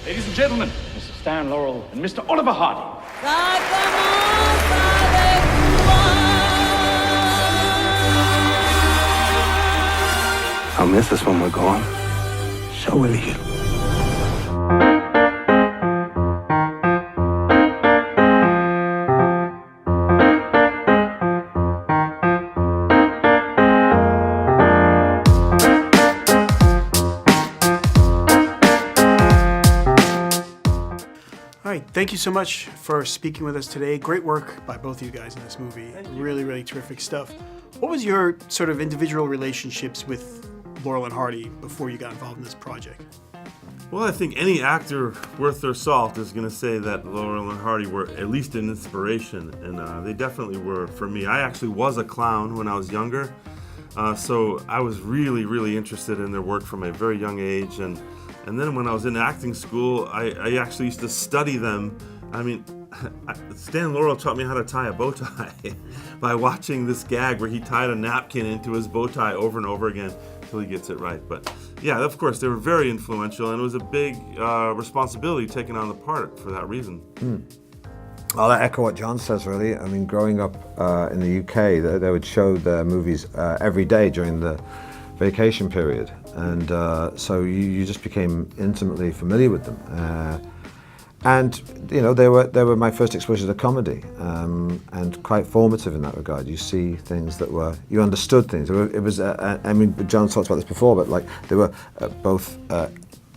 Ladies and gentlemen, Mr. Stan Laurel and Mr. Oliver Hardy. I'll miss us when we're gone. So will you. Thank you so much for speaking with us today. Great work by both of you guys in this movie. Really, really terrific stuff. What was your sort of individual relationships with Laurel and Hardy before you got involved in this project? Well, I think any actor worth their salt is going to say that Laurel and Hardy were at least an inspiration, and they definitely were for me. I actually was a clown when I was younger, so I was really, really interested in their work from a very young age, and then when I was in acting school, I actually used to study them. I mean, Stan Laurel taught me how to tie a bow tie by watching this gag where he tied a napkin into his bow tie over and over again until he gets it right. But yeah, of course, they were very influential, and it was a big responsibility taken on the part for that reason. I'll echo what John says, really. I mean, growing up in the UK, they would show their movies every day during the vacation period, and so you just became intimately familiar with them. And you know, they were my first exposure to comedy, and quite formative in that regard. You see things that you understood things. It was, I mean, John talked about this before, but like they were both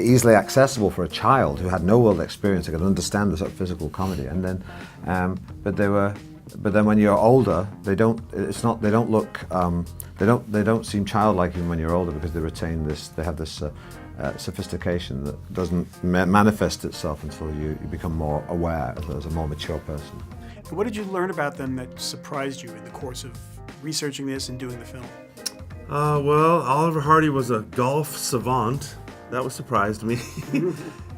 easily accessible for a child who had no world experience. They could understand the sort of physical comedy, and then, but then when you're older, they don't seem childlike even when you're older, because they retain this. They have this sophistication that doesn't manifest itself until you become more aware as a more mature person. What did you learn about them that surprised you in the course of researching this and doing the film? Well, Oliver Hardy was a golf savant. That surprised me.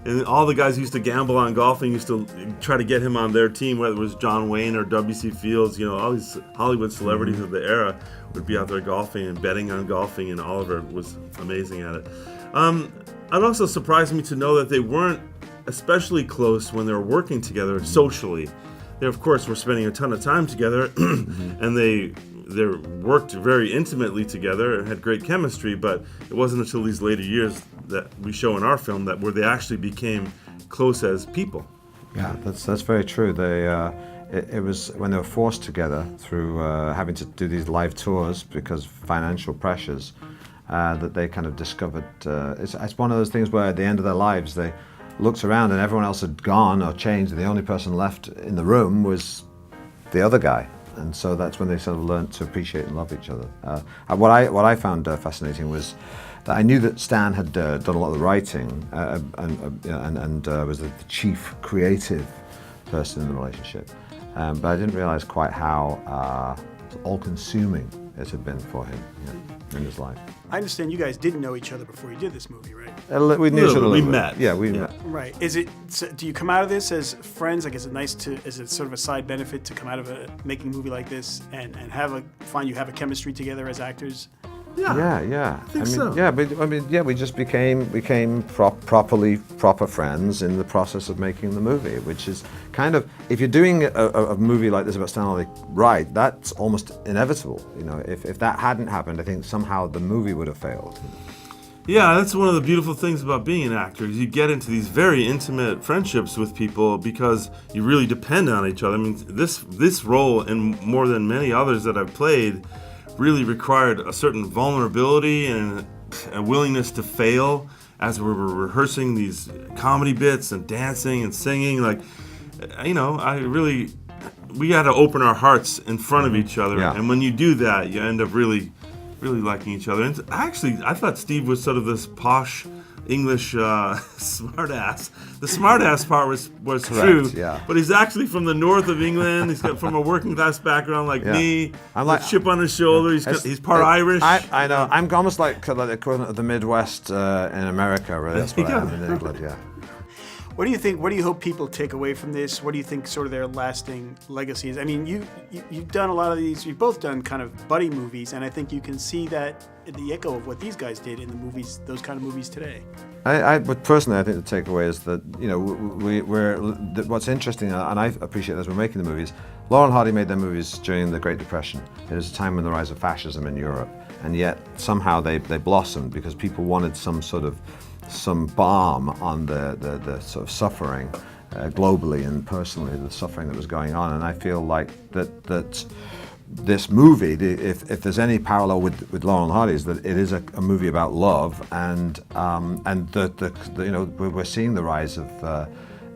And all the guys who used to gamble on golfing used to try to get him on their team, whether it was John Wayne or W.C. Fields. You know, all these Hollywood celebrities of the era would be out there golfing and betting on golfing, and Oliver was amazing at it. It also surprised me to know that they weren't especially close when they were working together socially. They, of course, were spending a ton of time together, and they worked very intimately together and had great chemistry, but it wasn't until these later years that we show in our film where they actually became close as people. Yeah, that's very true. It was when they were forced together through having to do these live tours because of financial pressures that they kind of discovered. It's one of those things where at the end of their lives they looked around and everyone else had gone or changed, and the only person left in the room was the other guy. And so that's when they sort of learned to appreciate and love each other. What I found fascinating was that I knew that Stan had done a lot of the writing and was the chief creative person in the relationship, but I didn't realize quite how all-consuming it had been for him in his life. I understand you guys didn't know each other before you did this movie, right? We knew each other a little bit. Met. Yeah, we met. Right. Do you come out of this as friends? Like, is it sort of a side benefit to come out of making a movie like this and find you have a chemistry together as actors? Yeah. I think so. Yeah, but we just became proper friends in the process of making the movie, which is kind of, if you're doing a movie like this about Stanley right, that's almost inevitable. You know, if that hadn't happened, I think somehow the movie would have failed. Yeah, that's one of the beautiful things about being an actor. Is you get into these very intimate friendships with people because you really depend on each other. I mean, this role, and more than many others that I've played, really required a certain vulnerability and a willingness to fail as we were rehearsing these comedy bits and dancing and singing. Like, you know, we had to open our hearts in front of each other. Yeah. And when you do that, you end up really liking each other. And actually, I thought Steve was sort of this posh English smartass. The smartass part was Correct, true, yeah. But he's actually from the north of England. He's from a working class background like me. I'm like, a chip on his shoulder. He's part Irish. I know. I'm almost like the equivalent of the Midwest in America, really. That's what I am in England, yeah. What do you think? What do you hope people take away from this? What do you think sort of their lasting legacy is? I mean, you've done a lot of these. You've both done kind of buddy movies, and I think you can see that the echo of what these guys did in the movies, those kind of movies today. But personally, I think the takeaway is that what's interesting, and I appreciate as we're making the movies. Laurel and Hardy made their movies during the Great Depression. It was a time when the rise of fascism in Europe, and yet somehow they blossomed because people wanted some balm on the sort of suffering globally and personally, the suffering that was going on. And I feel like that this movie, if there's any parallel with Laurel and Hardy, is that it is a movie about love, and we're seeing the rise of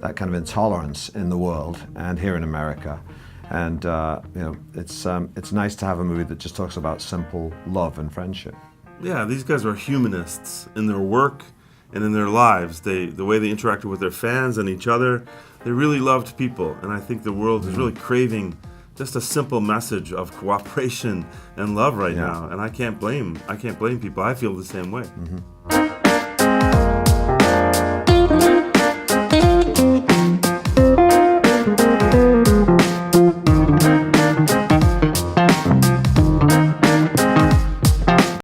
that kind of intolerance in the world and here in America. And it's nice to have a movie that just talks about simple love and friendship. Yeah, these guys are humanists in their work and in their lives. The way they interacted with their fans and each other, they really loved people. And I think the world is really craving just a simple message of cooperation and love right now. And I can't blame people. I feel the same way.